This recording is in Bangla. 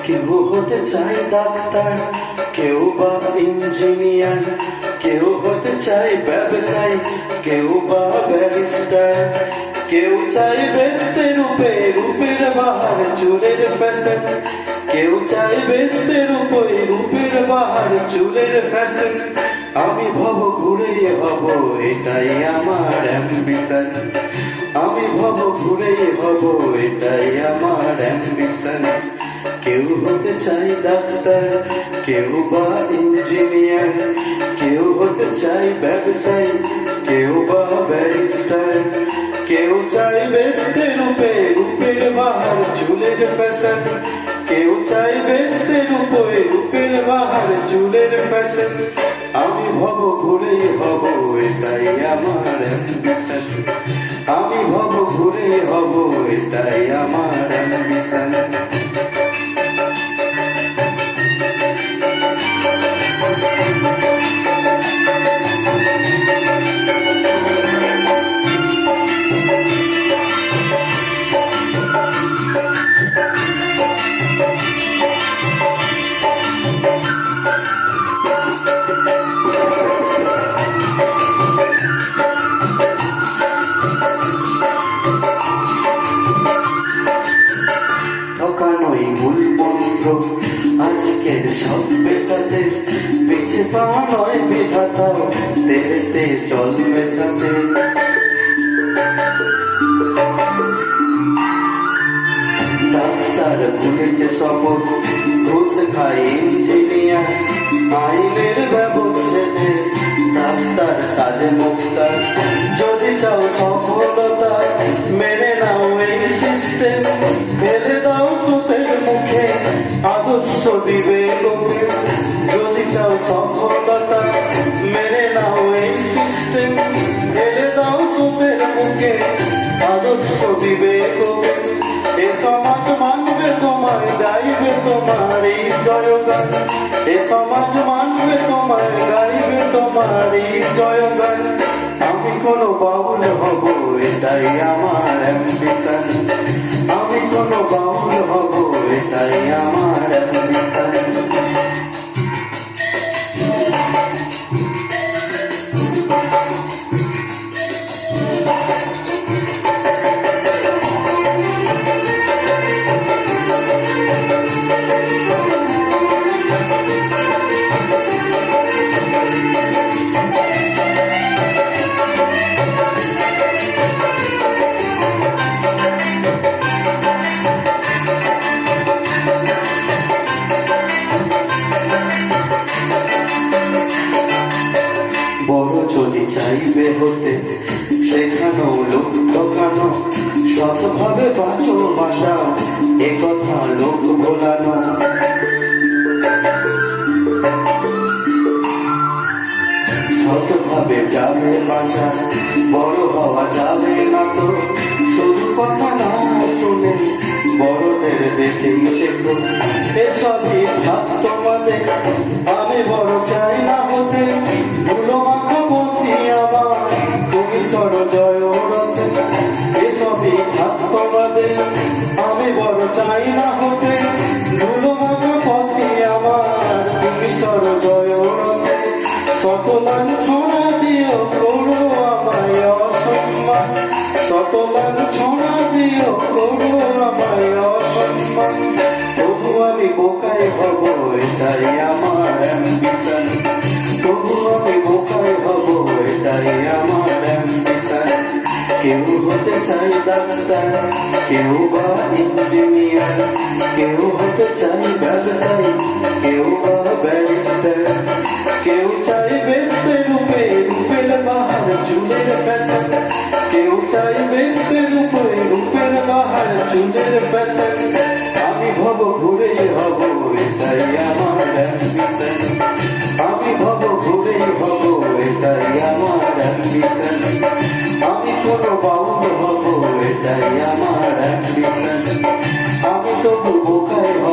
কেউ হতে চায় ডাক্তার, কেউ বা ইঞ্জিনিয়ার, কেউ হতে চায় ব্যবসায়ী, কেউ বা ব্যারিস্টার, কেউ চায় বেস্তে রূপে রূপের বাহার চুলের ফ্যাশন, কেউ চায় বেস্তে রূপে রূপের বাহার চুলের ফ্যাশন। আমি ভব ঘুরে হব, এটাই আমার অ্যাম্বিশন। আমি ভব ঘুরে হব, এটাই আমার অ্যাম্বিশন। কেউ হতে চাই ডাক্তার, কেউ বা ইঞ্জিনিয়ার, কেউ হতে চাই ব্যবসায়ী, কেউ বা ব্যারিস্টার, কেউ চাই বেস্তে রূপে রূপের বাহার চুলের ফ্যাশন, কেউ চাই বেস্তে রূপে রূপের বাহার চুলের ফ্যাশন। আমি ভব ঘুরে হব, এটাই আমার অ্যাম্বিশন। আমি ভব ঘুরে হব, এটাই আমার অ্যাম্বিশন। ঠকানোই মূল মন্ত্র আজকের সব পেশাতে, পিছে পাওয়া নয় বিধাতাও তেলেতে জল মেশাতে। ডাক্তার ভুলেছে শপথ, ঘুষ খায় ইঞ্জিনিয়ার, আইনের ব্যবচ্ছেদে ডাক্তার সাজে মুক্তার। যদি চাও সফলতা মেনে নাও এই সিস্টেম, ফেলে দাও সুতের মুখে আদর্শ দিবে লোকে। যদি চাও সফলতা মেনে নাও এই সিস্টেম, ফেলে দাও সুতের মুখে আদর্শ দিবে লোকে। এ সমাজ মানবে তোমার, গাইবে তোমার এই জয়গান। এ সমাজ মানবে তোমার, গাইবে তোমার এই জয়গান। আমি কোনো বাউল হব, এটাই আমার অ্যাম্বিশন। আমি কোনো বাউল হব, এটাই আমার অ্যাম্বিশন। বড় যদি চাইবে হতে, সেখানো লোক ঠকানো, সৎভাবে বাঁচো বাঁচাও, এ কথা লোক ভোলানো। সৎভাবে যাবে বাঁচা, বড় হওয়া যাবে না তো, শুধু কথা না শুনে বড়দের দেখেই শেখো। এসবই ভাব তোমাদের, আমি বড় চাই না হতে, ধুলো মাখা পথি আমার, তুমি চড়ো জয় রথে। এসবই ভাব তোমাদের, আমি বড় চাই না হতে, ধুলো মাখা পথি আমার, তুমি চড়ো জয় রথে। সকলান ছোঁড়া দিও করো আমায় অসম্মান, সকলান ছোঁড়া দিও করো আমায় অসম্মান। তবু আমি বোকাই হব, এটাই আমার অ্যাম্বিশন। তবু আমি বোকাই হব, এটাই আমার অ্যাম্বিশন। কেউ হতে চাই ডাক্তার, কেউ বা ইঞ্জিনিয়ার, কেউ হতে চাই ব্যবসায়ী, কেউ বা ব্যারিস্টার, কেউ চাই বেস্তে রূপে রূপের বাহার চুলের ফ্যাশন, কেউ চাই বেস্তে রূপে রূপের বাহার চুলের ফ্যাশন। আমি ভব ঘুরেই হব এটাই আমার অ্যাম্বিশন আমি ভব ঘুরেই হব এটাই আমার অ্যাম্বিশন আমি কোনো বাউল হব এটাই আমার অ্যাম্বিশন আমি তবু বোকাই হব